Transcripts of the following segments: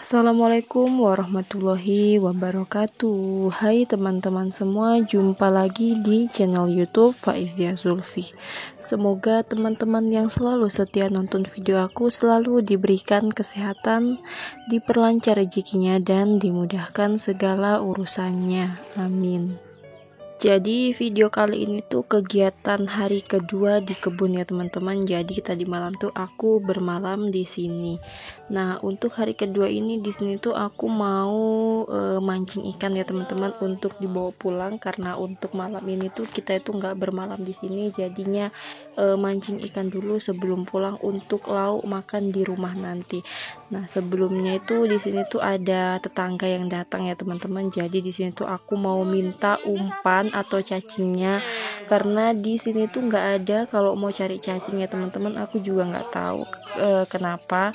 Assalamualaikum warahmatullahi wabarakatuh. Hai teman-teman semua, jumpa lagi di channel YouTube Faizia Zulfi. Semoga teman-teman yang selalu setia nonton video aku selalu diberikan kesehatan, diperlancar rezekinya, dan dimudahkan segala urusannya. Amin. Jadi video kali ini tuh kegiatan hari kedua di kebun ya teman-teman. Jadi tadi malam tuh aku bermalam di sini. Nah, untuk hari kedua ini di sini tuh aku mau mancing ikan ya teman-teman untuk dibawa pulang, karena untuk malam ini tuh kita itu nggak bermalam di sini. Jadinya mancing ikan dulu sebelum pulang untuk lauk makan di rumah nanti. Nah, sebelumnya itu di sini tuh ada tetangga yang datang ya teman-teman. Jadi di sini tuh aku mau minta umpan atau cacingnya, karena di sini tuh nggak ada. Kalau mau cari cacing ya teman-teman, aku juga nggak tahu kenapa.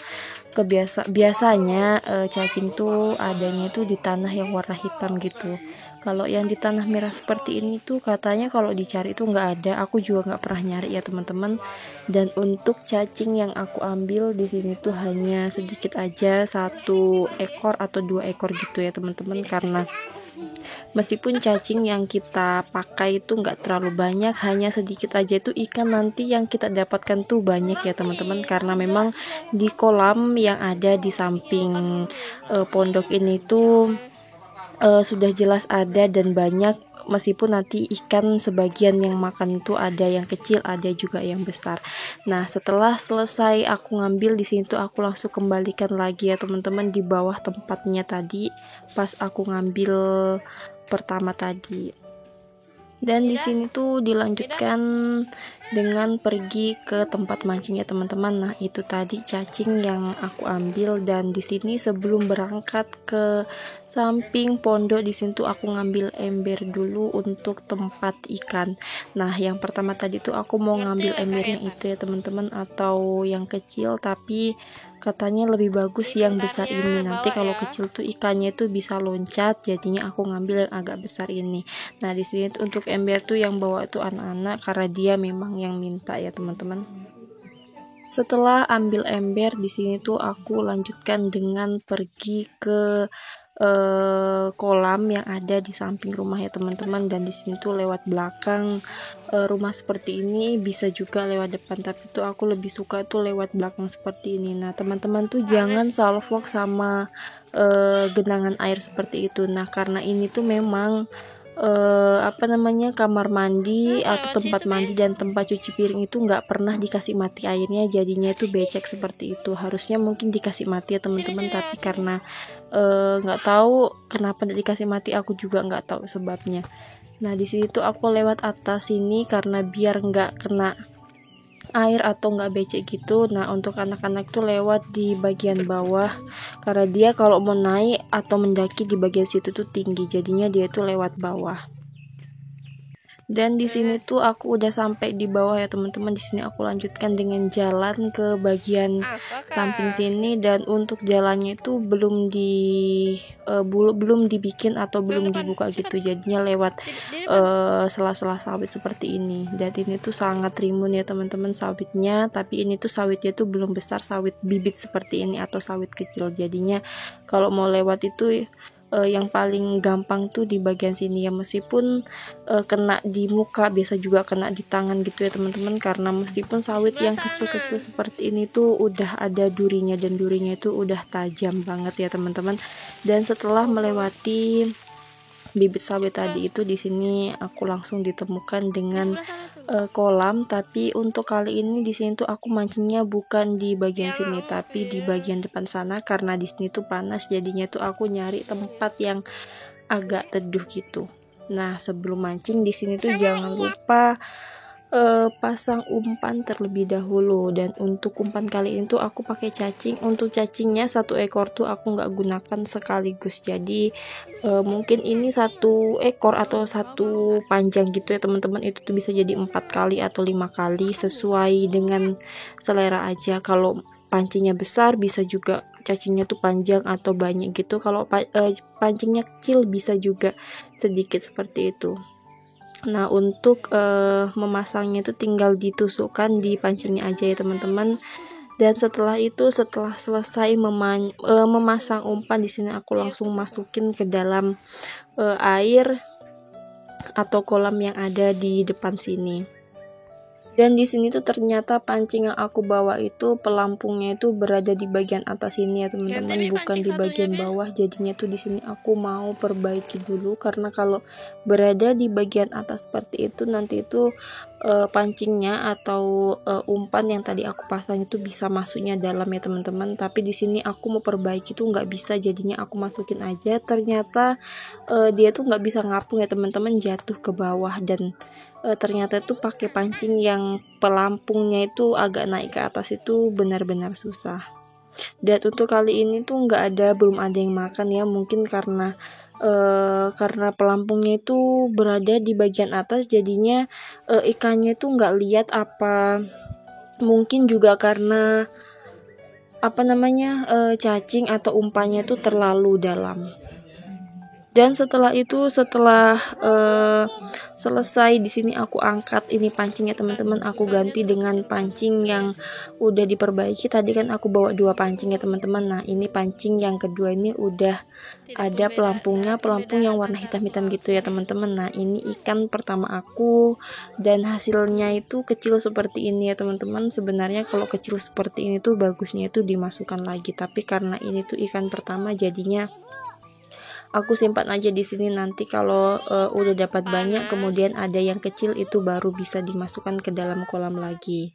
Biasanya cacing tuh adanya tuh di tanah yang warna hitam gitu. Kalau yang di tanah merah seperti ini tuh katanya kalau dicari tuh nggak ada. Aku juga nggak pernah nyari ya teman-teman. Dan untuk cacing yang aku ambil di sini tuh hanya sedikit aja, 1 ekor atau 2 ekor gitu ya teman-teman, karena meskipun cacing yang kita pakai itu nggak terlalu banyak, hanya sedikit aja, itu ikan nanti yang kita dapatkan tuh banyak ya teman-teman, karena memang di kolam yang ada di samping pondok ini tuh sudah jelas ada dan banyak. Meskipun nanti ikan sebagian yang makan itu ada yang kecil, ada juga yang besar. Nah, setelah selesai aku ngambil di sini tuh aku langsung kembalikan lagi ya teman-teman di bawah tempatnya tadi pas aku ngambil pertama tadi. Dan di sini tuh dilanjutkan dengan pergi ke tempat mancing ya teman-teman. Nah, itu tadi cacing yang aku ambil. Dan di sini sebelum berangkat ke samping pondok, di sini tuh aku ngambil ember dulu untuk tempat ikan. Nah, yang pertama tadi tuh aku mau ngambil ember yang itu ya teman-teman, atau yang kecil, tapi katanya lebih bagus yang besar ini. Nanti kalau kecil tuh ikannya tuh bisa loncat, jadinya aku ngambil yang agak besar ini. Nah, di sini tuh untuk ember tuh yang bawa itu anak-anak, karena dia memang yang minta ya teman-teman. Setelah ambil ember di sini tuh aku lanjutkan dengan pergi ke kolam yang ada di samping rumah ya teman-teman. Dan di sini tuh lewat belakang rumah seperti ini, bisa juga lewat depan, tapi tuh aku lebih suka tuh lewat belakang seperti ini. Nah, teman-teman tuh jangan salfok sama genangan air seperti itu. Nah, karena ini tuh memang kamar mandi atau tempat mandi dan tempat cuci piring itu nggak pernah dikasih mati airnya, jadinya itu becek seperti itu. Harusnya mungkin dikasih mati ya teman-teman, tapi karena nggak tahu kenapa tidak dikasih mati, aku juga nggak tahu sebabnya. Nah, di sini tuh aku lewat atas sini karena biar nggak kena air atau nggak becek gitu. Nah, untuk anak-anak tuh lewat di bagian bawah, karena dia kalau mau naik atau mendaki di bagian situ tuh tinggi, jadinya dia tuh lewat bawah. Dan di sini tuh aku udah sampai di bawah ya teman-teman. Di sini aku lanjutkan dengan jalan ke bagian samping sini, dan untuk jalannya itu belum dibikin atau belum dibuka gitu. Jadinya lewat sela-sela sawit seperti ini. Dan ini tuh sangat rimbun ya teman-teman sawitnya, tapi ini tuh sawitnya tuh belum besar, sawit bibit seperti ini atau sawit kecil. Jadinya kalau mau lewat itu yang paling gampang tuh di bagian sini ya, meskipun kena di muka, biasa juga kena di tangan gitu ya teman-teman, karena meskipun sawit yang kecil-kecil seperti ini tuh udah ada durinya, dan durinya itu udah tajam banget ya teman-teman. Dan setelah melewati bibit sawit tadi itu, di sini aku langsung ditemukan dengan kolam. Tapi untuk kali ini di sini tuh aku mancingnya bukan di bagian sini, tapi di bagian depan sana, karena di sini tuh panas, jadinya tuh aku nyari tempat yang agak teduh gitu. Nah, sebelum mancing di sini tuh jangan lupa pasang umpan terlebih dahulu. Dan untuk umpan kali ini tuh aku pakai cacing. Untuk cacingnya 1 ekor tuh aku nggak gunakan sekaligus, jadi mungkin ini 1 ekor atau 1 panjang gitu ya teman-teman. Itu tuh bisa jadi 4 kali atau 5 kali, sesuai dengan selera aja. Kalau pancingnya besar bisa juga cacingnya tuh panjang atau banyak gitu. Kalau pancingnya kecil bisa juga sedikit seperti itu. Nah, untuk memasangnya itu tinggal ditusukkan di pancingnya aja ya teman-teman. Dan setelah itu, setelah selesai memasang umpan, di sini aku langsung masukin ke dalam air atau kolam yang ada di depan sini. Dan di sini tuh ternyata pancing yang aku bawa itu pelampungnya itu berada di bagian atas sini ya teman-teman, bukan di bagian bawah. Jadinya tuh di sini aku mau perbaiki dulu, karena kalau berada di bagian atas seperti itu nanti itu pancingnya atau umpan yang tadi aku pasang itu bisa masuknya dalam ya teman-teman. Tapi di sini aku mau perbaiki tuh nggak bisa, jadinya aku masukin aja. Ternyata dia tuh nggak bisa ngapung ya teman-teman, jatuh ke bawah. Dan ternyata tuh pakai pancing yang pelampungnya itu agak naik ke atas itu benar-benar susah. Dan untuk kali ini tuh belum ada yang makan ya, mungkin karena pelampungnya itu berada di bagian atas, jadinya ikannya itu nggak lihat, apa mungkin juga karena cacing atau umpannya itu terlalu dalam. Dan setelah itu, setelah selesai, di sini aku angkat ini pancingnya teman-teman, aku ganti dengan pancing yang udah diperbaiki. Tadi kan aku bawa 2 pancing ya teman-teman. Nah, ini pancing yang kedua ini udah ada pelampungnya, pelampung yang warna hitam-hitam gitu ya teman-teman. Nah, ini ikan pertama aku, dan hasilnya itu kecil seperti ini ya teman-teman. Sebenarnya kalau kecil seperti ini tuh bagusnya itu dimasukkan lagi, tapi karena ini tuh ikan pertama, jadinya aku simpan aja di sini. Nanti kalau udah dapat banyak, kemudian ada yang kecil, itu baru bisa dimasukkan ke dalam kolam lagi.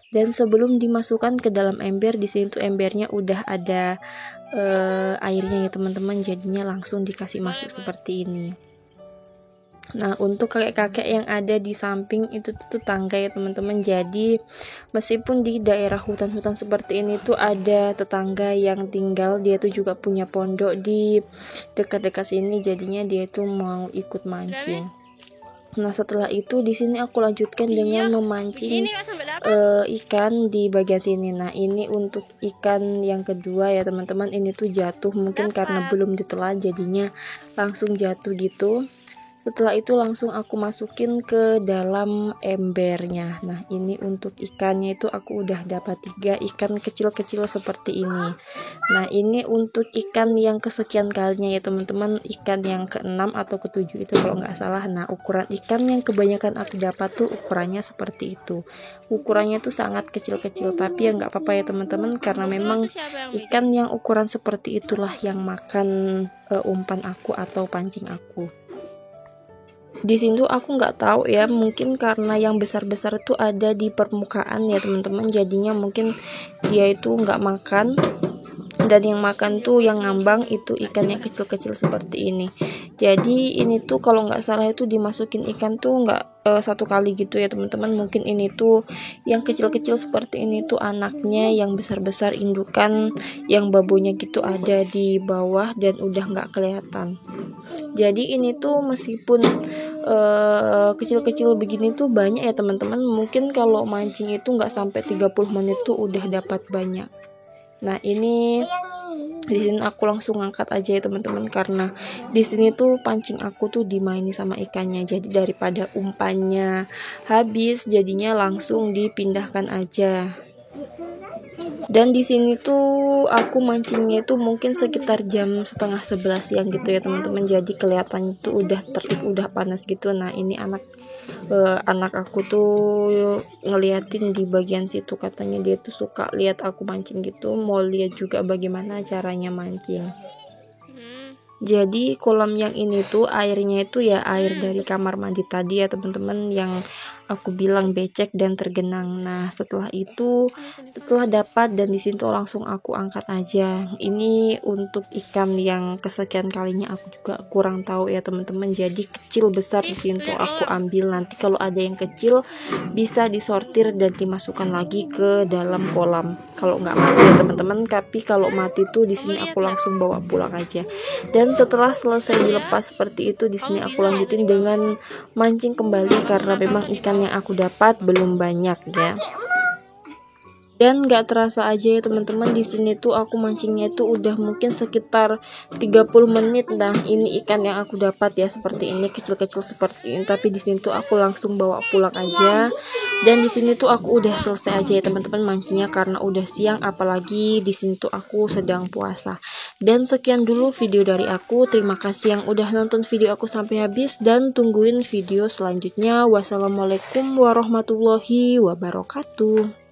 Dan sebelum dimasukkan ke dalam ember, di sini tuh embernya udah ada airnya ya teman-teman, jadinya langsung dikasih masuk seperti ini. Nah, untuk kakek-kakek yang ada di samping itu tuh tangga ya teman-teman. Jadi meskipun di daerah hutan-hutan seperti ini tuh ada tetangga yang tinggal, dia tuh juga punya pondok di dekat-dekat sini, jadinya dia tuh mau ikut mancing. Nah, setelah itu di sini aku lanjutkan dengan memancing ikan di bagian sini. Nah, ini untuk ikan yang kedua ya teman-teman. Ini tuh jatuh, mungkin karena belum ditelan jadinya langsung jatuh gitu. Setelah itu langsung aku masukin ke dalam embernya. Nah, ini untuk ikannya itu aku udah dapat 3 ikan kecil-kecil seperti ini. Nah, ini untuk ikan yang kesekian kalinya ya teman-teman, ikan yang ke-6 atau ke-7 itu kalau nggak salah. Nah, ukuran ikan yang kebanyakan aku dapat tuh ukurannya seperti itu. Ukurannya tuh sangat kecil-kecil, tapi ya nggak apa-apa ya teman-teman, karena memang ikan yang ukuran seperti itulah yang makan umpan aku atau pancing aku. Di sini tuh aku nggak tahu ya, mungkin karena yang besar-besar tuh ada di permukaan ya teman-teman, jadinya mungkin dia itu nggak makan, dan yang makan tuh yang ngambang itu ikan yang kecil-kecil seperti ini. Jadi ini tuh kalau nggak salah itu dimasukin ikan tuh nggak 1 kali gitu ya teman-teman. Mungkin ini tuh yang kecil-kecil seperti ini tuh anaknya, yang besar-besar indukan, yang babunya gitu ada di bawah dan udah nggak kelihatan. Jadi ini tuh meskipun kecil-kecil begini tuh banyak ya teman-teman, mungkin kalau mancing itu nggak sampai 30 menit tuh udah dapat banyak. Nah, ini di sini aku langsung angkat aja ya teman-teman, karena di sini tuh pancing aku tuh dimaini sama ikannya. Jadi daripada umpannya habis, jadinya langsung dipindahkan aja. Dan di sini tuh aku mancingnya itu mungkin sekitar jam setengah 11 siang gitu ya teman-teman. Jadi kelihatannya tuh udah terik, udah panas gitu. Nah, ini anak aku tuh ngeliatin di bagian situ, katanya dia tuh suka lihat aku mancing gitu, mau lihat juga bagaimana caranya mancing. Jadi kolam yang ini tuh airnya itu ya air dari kamar mandi tadi ya teman-teman, yang aku bilang becek dan tergenang. Nah setelah itu, setelah dapat dan di situ langsung aku angkat aja. Ini untuk ikan yang kesekian kalinya aku juga kurang tahu ya teman-teman. Jadi kecil besar di situ aku ambil. Nanti kalau ada yang kecil bisa disortir dan dimasukkan lagi ke dalam kolam. Kalau nggak mati ya teman-teman. Tapi kalau mati tuh di sini aku langsung bawa pulang aja. Dan setelah selesai dilepas seperti itu, di sini aku lanjutin dengan mancing kembali karena memang ikan yang aku dapat belum banyak ya. Dan nggak terasa aja ya teman-teman, di sini tuh aku mancingnya itu udah mungkin sekitar 30 menit. Nah ini ikan yang aku dapat ya seperti ini, kecil-kecil seperti ini. Tapi di sini tuh aku langsung bawa pulang aja. Dan di sini tuh aku udah selesai aja ya teman-teman mancingnya karena udah siang, apalagi di sini tuh aku sedang puasa. Dan sekian dulu video dari aku. Terima kasih yang udah nonton video aku sampai habis dan tungguin video selanjutnya. Wassalamualaikum warahmatullahi wabarakatuh.